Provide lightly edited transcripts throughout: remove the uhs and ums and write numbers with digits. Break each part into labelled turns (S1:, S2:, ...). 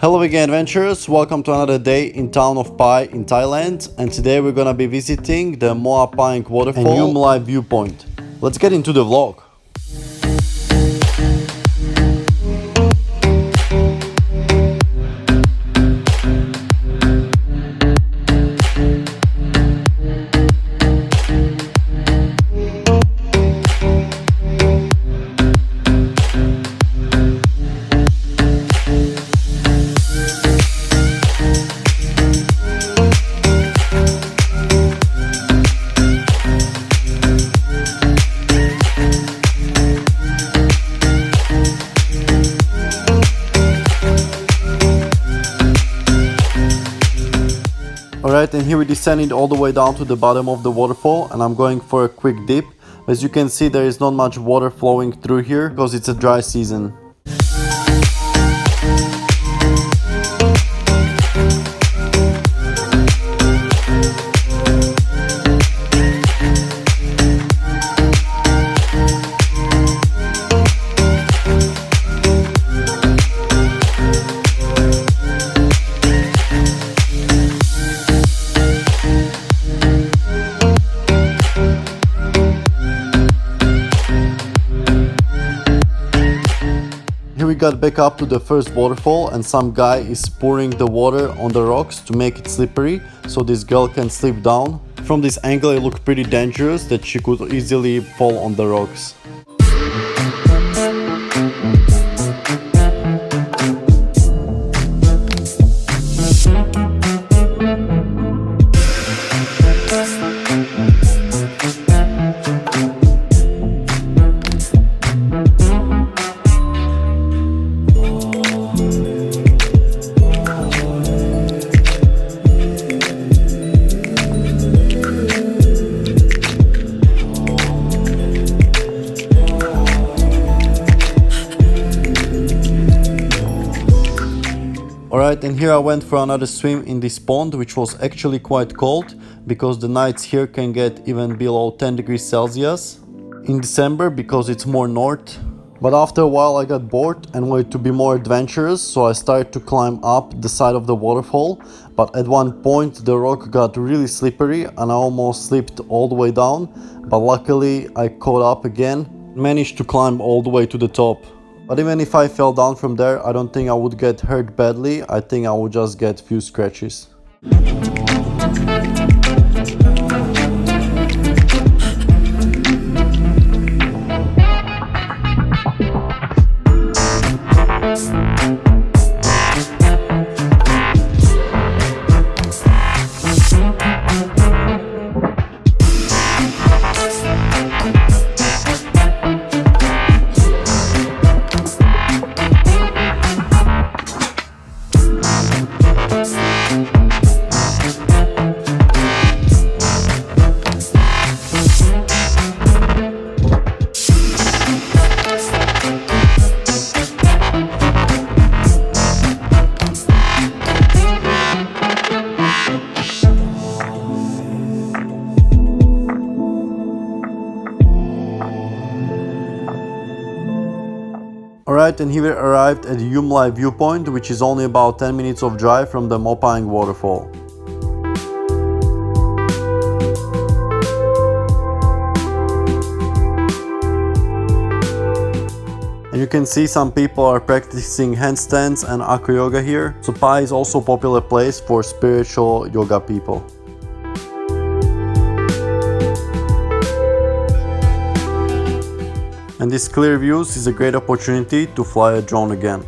S1: Hello again adventurers, welcome to another day in town of Pai in Thailand, and today we're gonna be visiting the Paeng Waterfall and Lai Viewpoint. Let's get into the vlog. Alright, and here we descended all the way down to the bottom of the waterfall, and I'm going for a quick dip. As you can see, there is not much water flowing through here because it's a dry season. Here we got back up to the first waterfall, and some guy is pouring the water on the rocks to make it slippery so this girl can slip down. From this angle it looked pretty dangerous that she could easily fall on the rocks. Alright, and here I went for another swim in this pond, which was actually quite cold because the nights here can get even below 10 degrees Celsius in December because it's more north. But after a while I got bored and wanted to be more adventurous, so I started to climb up the side of the waterfall. But at one point the rock got really slippery and I almost slipped all the way down, but luckily I caught up again, managed to climb all the way to the top. But even if I fell down from there, I don't think I would get hurt badly. I think I would just get a few scratches. Alright, and here we arrived at the Lai Viewpoint, which is only about 10 minutes of drive from the Paeng Waterfall. And you can see some people are practicing handstands and acro yoga here. So Pai is also a popular place for spiritual yoga people. And this clear views is a great opportunity to fly a drone again.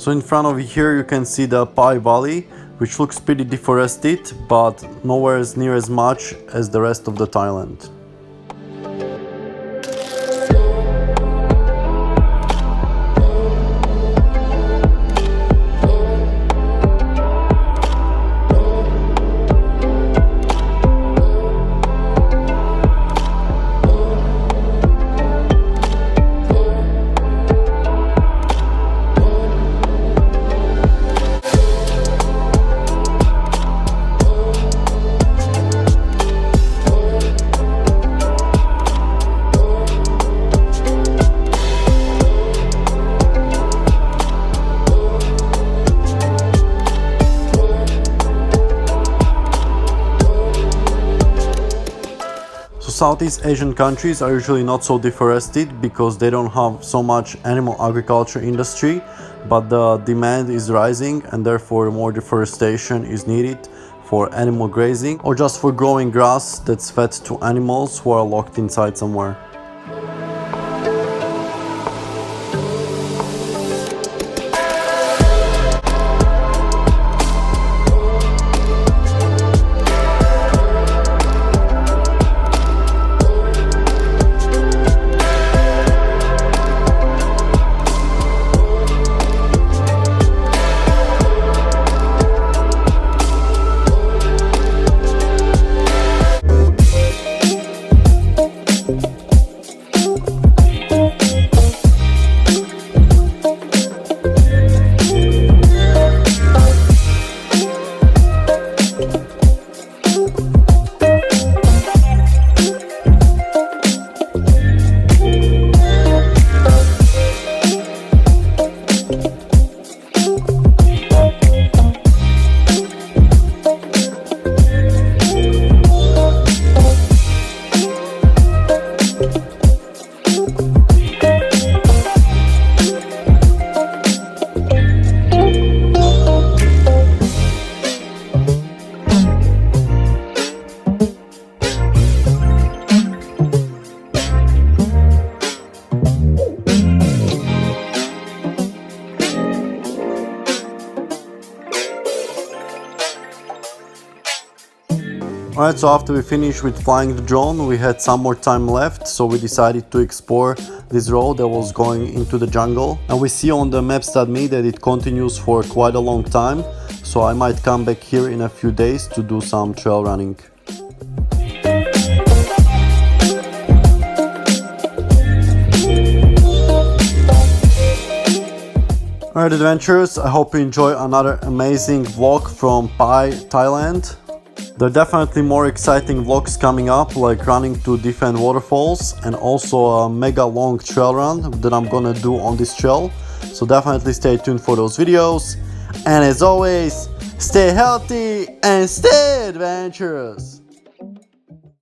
S1: So in front of you here you can see the Pai Valley, which looks pretty deforested, but nowhere as near as much as the rest of the Thailand. Southeast Asian countries are usually not so deforested because they don't have so much animal agriculture industry, but the demand is rising and therefore more deforestation is needed for animal grazing or just for growing grass that's fed to animals who are locked inside somewhere. Alright, so after we finished with flying the drone, we had some more time left, so we decided to explore this road that was going into the jungle. And we see on the maps.me that it continues for quite a long time, so I might come back here in a few days to do some trail running. Alright adventurers, I hope you enjoy another amazing vlog from Pai, Thailand. There are definitely more exciting vlogs coming up, like running to different waterfalls and also a mega long trail run that I'm gonna do on this trail. So definitely stay tuned for those videos. And as always, stay healthy and stay adventurous!